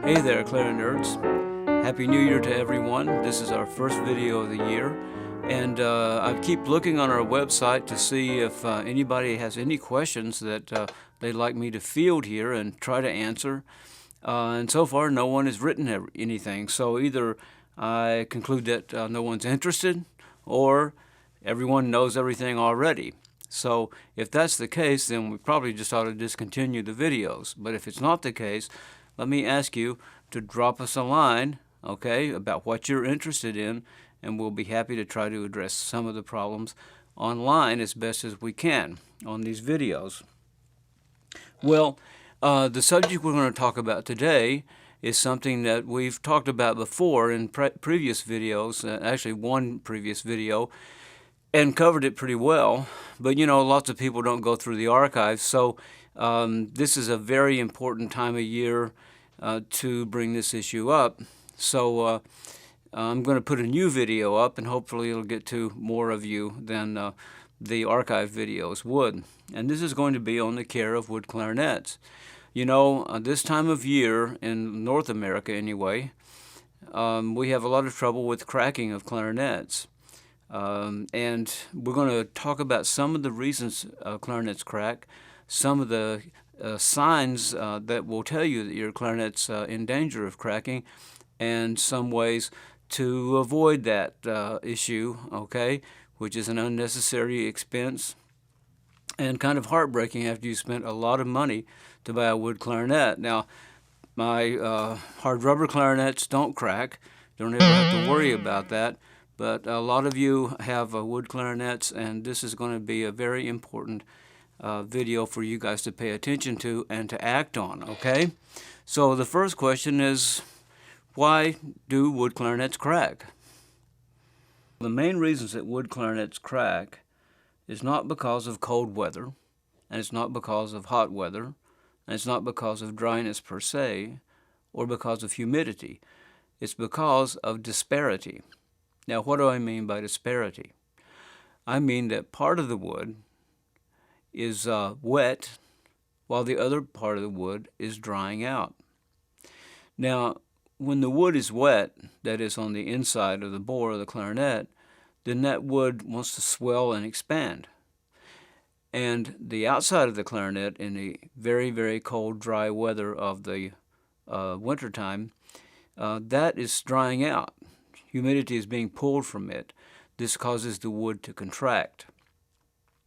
Hey there, Clarinet nerds. Happy New Year to everyone. This is our first video of the year. And I keep looking on our website to see if anybody has any questions that they'd like me to field here and try to answer. And so far, no one has written anything. So either I conclude that no one's interested, or everyone knows everything already. So if that's the case, then we probably just ought to discontinue the videos. But if it's not the case, let me ask you to drop us a line, okay, about what you're interested in, and we'll be happy to try to address some of the problems online as best as we can on these videos. Well, the subject we're going to talk about today is something that we've talked about before in previous videos, actually one previous video, and covered it pretty well. But you know, lots of people don't go through the archives, so this is a very important time of year to bring this issue up. So I'm going to put a new video up, and hopefully it'll get to more of you than the archive videos would. And this is going to be on the care of wood clarinets. You know, this time of year, in North America anyway, we have a lot of trouble with cracking of clarinets. And we're going to talk about some of the reasons clarinets crack, some of the signs that will tell you that your clarinet's in danger of cracking, and some ways to avoid that issue, okay, which is an unnecessary expense and kind of heartbreaking after you spent a lot of money to buy a wood clarinet. Now, my hard rubber clarinets don't crack. Don't ever have to worry about that. But a lot of you have wood clarinets, and this is going to be a very important video for you guys to pay attention to and to act on, okay? So the first question is, why do wood clarinets crack? The main reasons that wood clarinets crack is not because of cold weather, and it's not because of hot weather, and it's not because of dryness per se, or because of humidity. It's because of disparity. Now, what do I mean by disparity? I mean that part of the wood is wet while the other part of the wood is drying out. Now, when the wood is wet, that is on the inside of the bore of the clarinet, then that wood wants to swell and expand. And the outside of the clarinet in the very, very cold, dry weather of the wintertime, that is drying out. Humidity is being pulled from it. This causes the wood to contract.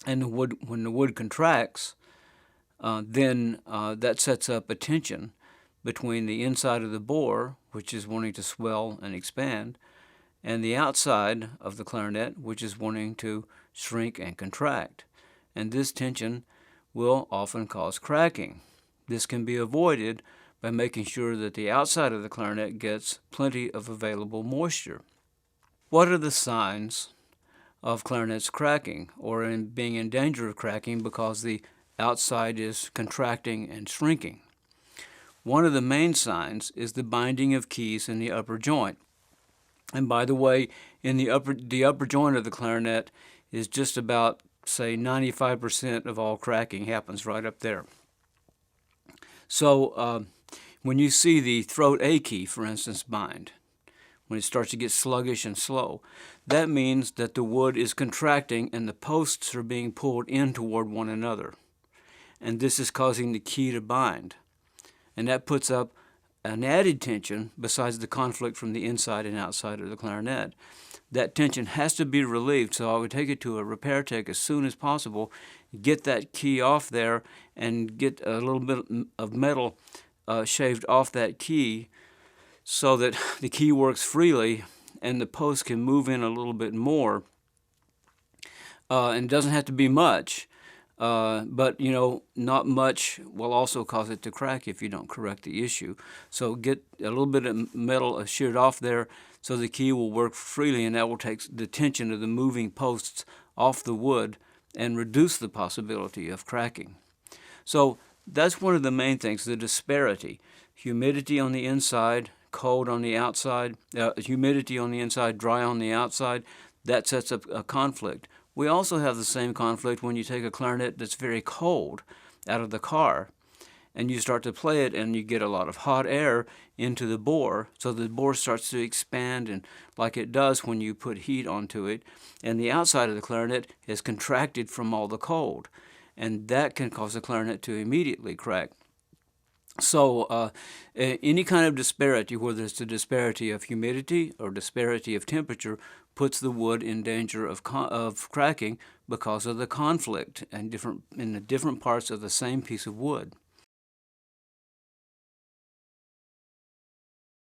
And when the wood contracts, then that sets up a tension between the inside of the bore, which is wanting to swell and expand, and the outside of the clarinet, which is wanting to shrink and contract. And this tension will often cause cracking. This can be avoided by making sure that the outside of the clarinet gets plenty of available moisture. What are the signs of clarinets cracking, or being in danger of cracking because the outside is contracting and shrinking? One of the main signs is the binding of keys in the upper joint. And by the way, in the upper joint of the clarinet is just about, say, 95% of all cracking happens right up there. So when you see the throat A key, for instance, bind, when it starts to get sluggish and slow, that means that the wood is contracting and the posts are being pulled in toward one another. And this is causing the key to bind. And that puts up an added tension besides the conflict from the inside and outside of the clarinet. That tension has to be relieved, so I would take it to a repair tech as soon as possible, get that key off there, and get a little bit of metal shaved off that key so that the key works freely and the post can move in a little bit more. And it doesn't have to be much, but you know, not much will also cause it to crack if you don't correct the issue. So get a little bit of metal sheared off there so the key will work freely, and that will take the tension of the moving posts off the wood and reduce the possibility of cracking. So that's one of the main things, the disparity. Humidity on the inside, cold on the outside, humidity on the inside, dry on the outside, that sets up a conflict. We also have the same conflict when you take a clarinet that's very cold out of the car. and you start to play it, and you get a lot of hot air into the bore, so the bore starts to expand, and like it does when you put heat onto it, and the outside of the clarinet is contracted from all the cold, and that can cause the clarinet to immediately crack. So any kind of disparity, whether it's the disparity of humidity or disparity of temperature, puts the wood in danger of cracking because of the conflict and in the different parts of the same piece of wood.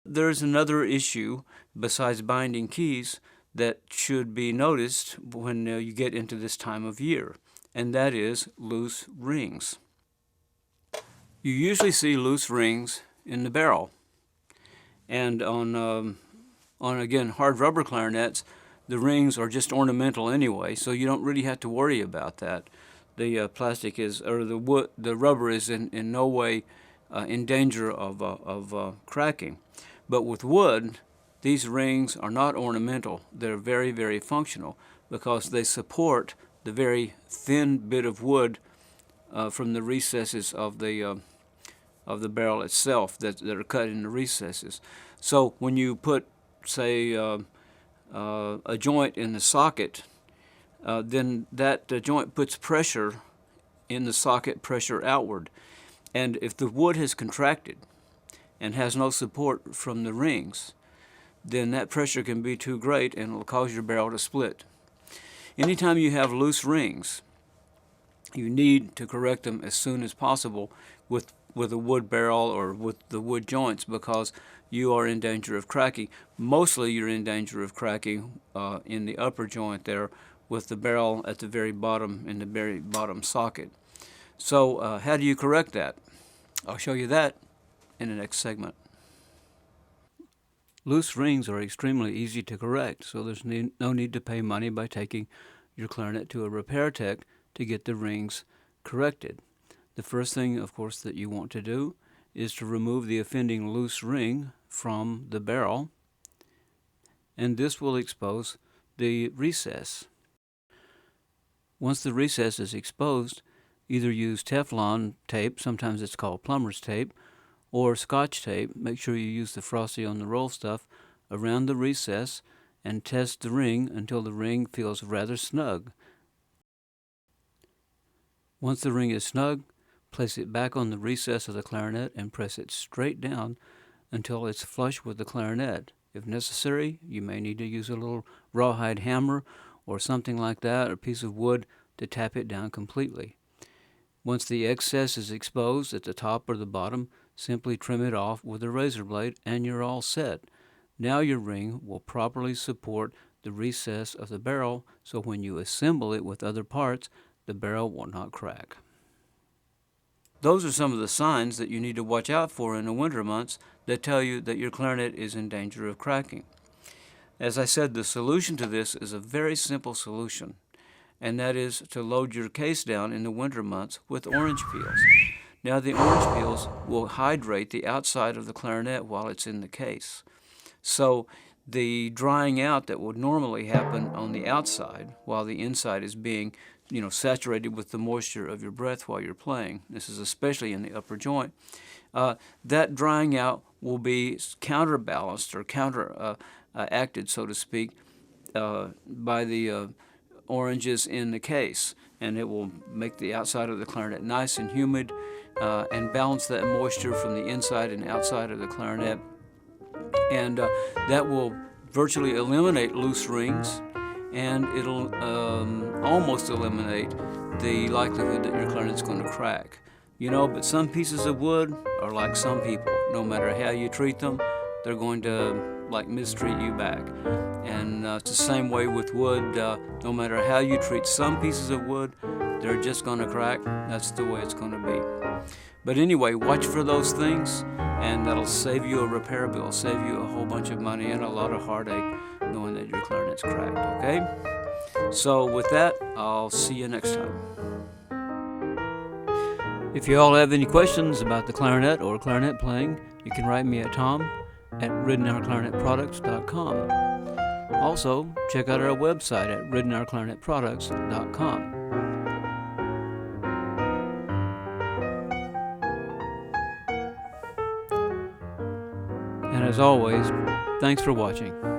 There's another issue besides binding keys that should be noticed when you get into this time of year, and that is loose rings. You usually see loose rings in the barrel, and on again hard rubber clarinets, the rings are just ornamental anyway, so you don't really have to worry about that. The plastic is, or the rubber is in no way in danger of cracking. But with wood, these rings are not ornamental. They're very, very functional because they support the very thin bit of wood from the recesses of the barrel itself that are cut in the recesses. So when you put, say, a joint in the socket, then that joint puts pressure in the socket, pressure outward. And if the wood has contracted and has no support from the rings, then that pressure can be too great and it will cause your barrel to split. Anytime you have loose rings, you need to correct them as soon as possible with a wood barrel or with the wood joints, because you are in danger of cracking. Mostly you're in danger of cracking in the upper joint there with the barrel at the very bottom, in the very bottom socket. So how do you correct that? I'll show you that in the next segment. Loose rings are extremely easy to correct, so there's no need to pay money by taking your clarinet to a repair tech to get the rings corrected. The first thing, of course, that you want to do is to remove the offending loose ring from the barrel, and this will expose the recess. Once the recess is exposed, either use Teflon tape, sometimes it's called plumber's tape, or Scotch tape. Make sure you use the frosty on the roll stuff around the recess and test the ring until the ring feels rather snug. Once the ring is snug, place it back on the recess of the clarinet and press it straight down until it's flush with the clarinet. If necessary, you may need to use a little rawhide hammer or something like that, or a piece of wood, to tap it down completely. Once the excess is exposed at the top or the bottom, simply trim it off with a razor blade and you're all set. Now your ring will properly support the recess of the barrel, so when you assemble it with other parts, the barrel will not crack. Those are some of the signs that you need to watch out for in the winter months that tell you that your clarinet is in danger of cracking. As I said, the solution to this is a very simple solution, and that is to load your case down in the winter months with orange peels. Now, the orange peels will hydrate the outside of the clarinet while it's in the case. So the drying out that would normally happen on the outside while the inside is being saturated with the moisture of your breath while you're playing, this is especially in the upper joint, that drying out will be counterbalanced or counteracted, so to speak, by the oranges in the case, and it will make the outside of the clarinet nice and humid and balance that moisture from the inside and outside of the clarinet, and that will virtually eliminate loose rings, and it'll almost eliminate the likelihood that your clarinet's going to crack. But some pieces of wood are like some people. No matter how you treat them, they're going to mistreat you back. And it's the same way with wood. No matter how you treat some pieces of wood, they're just going to crack. That's the way it's going to be. But anyway, watch for those things, and that'll save you a repair bill, save you a whole bunch of money and a lot of heartache knowing that your clarinet's cracked, okay? So with that, I'll see you next time. If you all have any questions about the clarinet or clarinet playing, you can write me at tom@ridenourclarinetproducts.com. Also, check out our website at ridenourclarinetproducts.com. And as always, thanks for watching.